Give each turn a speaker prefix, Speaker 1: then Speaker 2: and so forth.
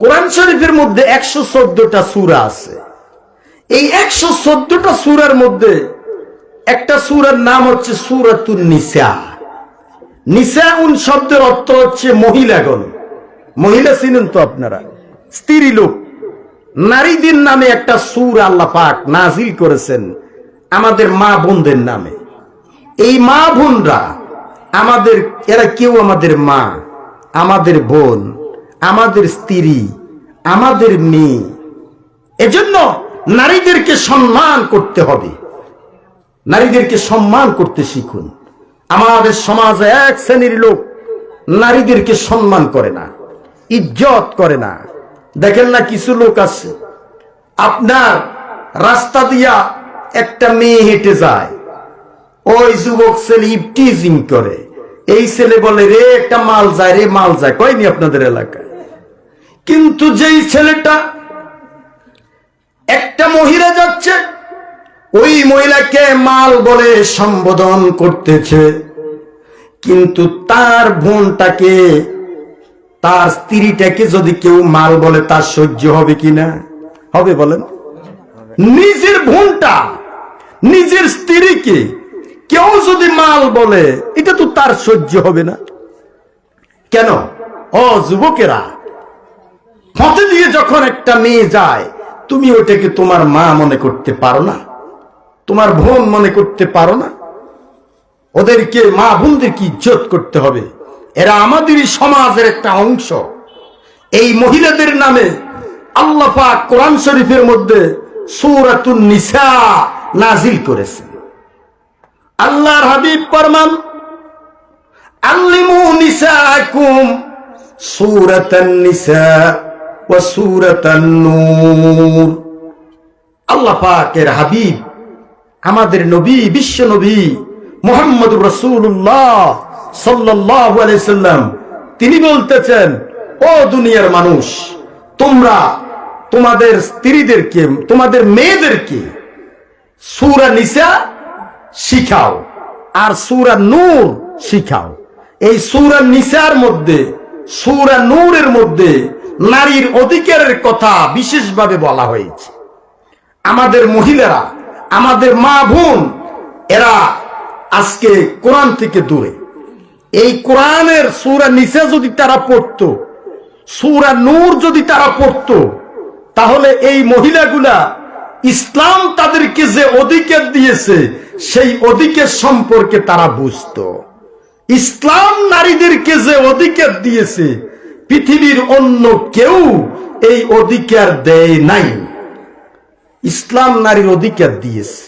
Speaker 1: কোরআন শরীফের মধ্যে 114টা সূরা আছে। এই 114টা সূরার মধ্যে একটা সূরার নাম হচ্ছে সূরাতুন নিসা। নিসাউন শব্দের অর্থ হচ্ছে মহিলাগণ। মহিলা চিনেন তো আপনারা, স্ত্রী লোক, নারীদের নামে একটা সূরা আল্লাহ পাক নাজিল করেছেন আমাদের মা বোনদের নামে। এই মা বোনরা আমাদের, এরা কেউ আমাদের মা, আমাদের বোন, আমাদের স্ত্রী, আমাদের মেয়ে। এজন্য নারীদেরকে সম্মান করতে হবে, নারীদেরকে সম্মান করতে শিখুন। আমাদের সমাজে এক শ্রেণীর লোক নারীদেরকে সম্মান করে না, ইজ্জত করে না। দেখেন না কিছু লোক আছে, আপনার রাস্তা দিয়া একটা মেয়ে হেঁটে যায়, ওই যুবক ছেলে ইভটিজিং করে, এই ছেলে বলে রে একটা মাল যায়, রে মাল যায়, কয়নি আপনাদের এলাকায়? কিন্তু যেই ছেলেটা একটা মহিলা যাচ্ছে, ওই মহিলাকে মাল বলে সম্বোধন করতেছে, কিন্তু তার বোনটাকে, তার স্ত্রীটাকে যদি কেউ মাল বলে তার সহ্য হবে কিনা? হবে বলেন? নিজের বোনটা, নিজের স্ত্রীকে কেউ যদি মাল বলে, এটা তো তার সহ্য হবে না। কেন? ও যুবকেরা, পথে দিয়ে যখন একটা মেয়ে যায়, তুমি ওটাকে তোমার মা মনে করতে পারো না? তোমার বোন মনে করতে পারো না? ওদেরকে, মা বোনদেরকে ইজ্জত করতে হবে। এরা আমাদেরই সমাজের একটা অংশ। এই মহিলাদের নামে আল্লাহ পাক কোরআন শরীফের মধ্যে সূরাতুন নিসা নাজিল করেছেন। আল্লাহর হাবিব ফরমান, আল্লিমু নিসাকুম সূরাতান নিসা ওয়া সূরাতান নূর। আল্লাহ পাকের হাবিব, আমাদের নবী, বিশ্ব নবী মুহাম্মদুর রাসূলুল্লাহ সাল্লাল্লাহু আলাইহি সাল্লাম, তিনি বলতেছেন, ও দুনিয়ার মানুষ, তোমরা তোমাদের স্ত্রীদেরকে, তোমাদের মেয়েদেরকে সূরা নিসা শিখাও আর সূরা নূর শিখাও। এই সূরা নিসার মধ্যে, সূরা নূরের মধ্যে নারীর অধিকারের কথা বিশেষভাবে বলা হয়েছে। আমাদের মহিলারা, আমাদের মা বোন, এরা আজকে কোরআন থেকে দূরে। এই কোরআনের সূরা নিসা যদি তারা পড়তো, সূরা নূর যদি তারা পড়তো, তাহলে এই মহিলাগুলা ইসলাম তাদেরকে যে অধিকার দিয়েছে সেই অধিকার সম্পর্কে তারা বুঝতো। ইসলাম নারীদেরকে যে অধিকার দিয়েছে, পৃথিবীর অন্য কেউ এই অধিকার দেয় নাই। ইসলাম নারীর অধিকার দিয়েছে।